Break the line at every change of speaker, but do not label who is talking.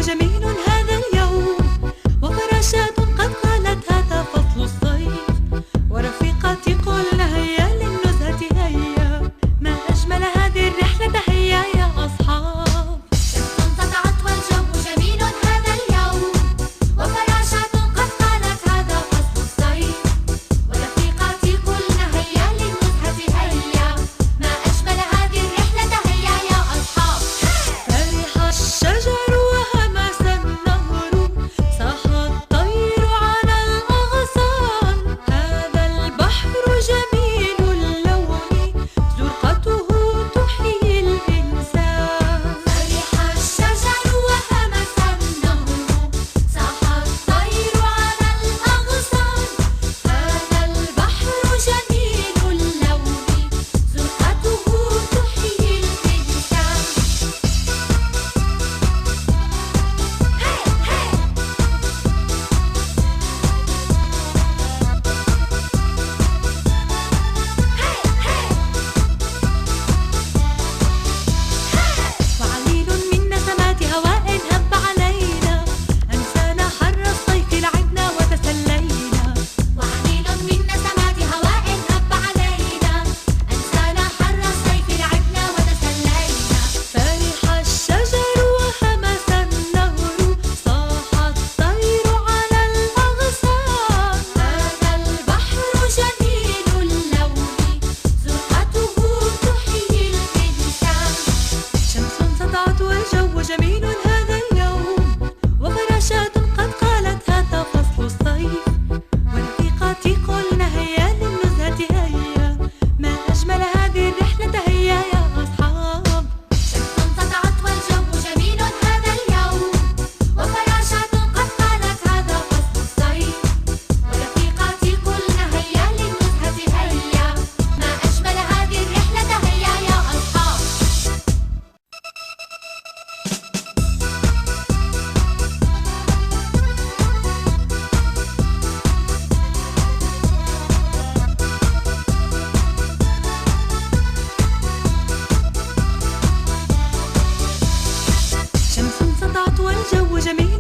جميل هذا اليوم، وفراشات قد قالت هذا فصل الصيف، ورفيقاتي قلنا هيا للنزهة هيا، ما أجمل هذه الرحلة هيا يا أصحاب.
شمس سطعت والجو جميل هذا اليوم، وفراشات قد قالت هذا فصل الصيف، ورفيقاتي قلنا هيا للنزهة هيا، ما أجمل هذه الرحلة هيا يا أصحاب.
فرح الشجر وهمس النهر، صاح الطير على الأغصان، هذا البحر جميل اللون، زرقته تحيي الإنسان.
فرح الشجر وهمس النهر، صاح الطير على الأغصان، هذا البحر جميل اللون، زرقته تحيي الإنسان.
وعليل من نسمات هواء هب علينا، أنسانا حر الصيف لعبنا وتسلينا.
وعليل من نسمات هواء هب علينا، أنسانا حر الصيف لعبنا وتسلينا.
فرح الشجر وهمس النهر، صاح الطير على الأغصان،
هذا البحر جميل اللون، زرقته تحيي الإنسان.
شمس سطعت والجو جميل هذا اليوم، وفراشات قد قالت هذا فصل الصيف، ورفيقاتي قلنا هيا للنزهة هيا، ما أجمل هذه الرحلة هيا يا أصحاب.
شمس سطعت والجو جميل هذا اليوم، وفراشات قد قالت هذا فصل الصيف، ورفيقاتي قلنا هيا للنزهة هيا، ما أجمل هذه الرحلة هيا يا أصحاب.
شمس سطعت والجو جميل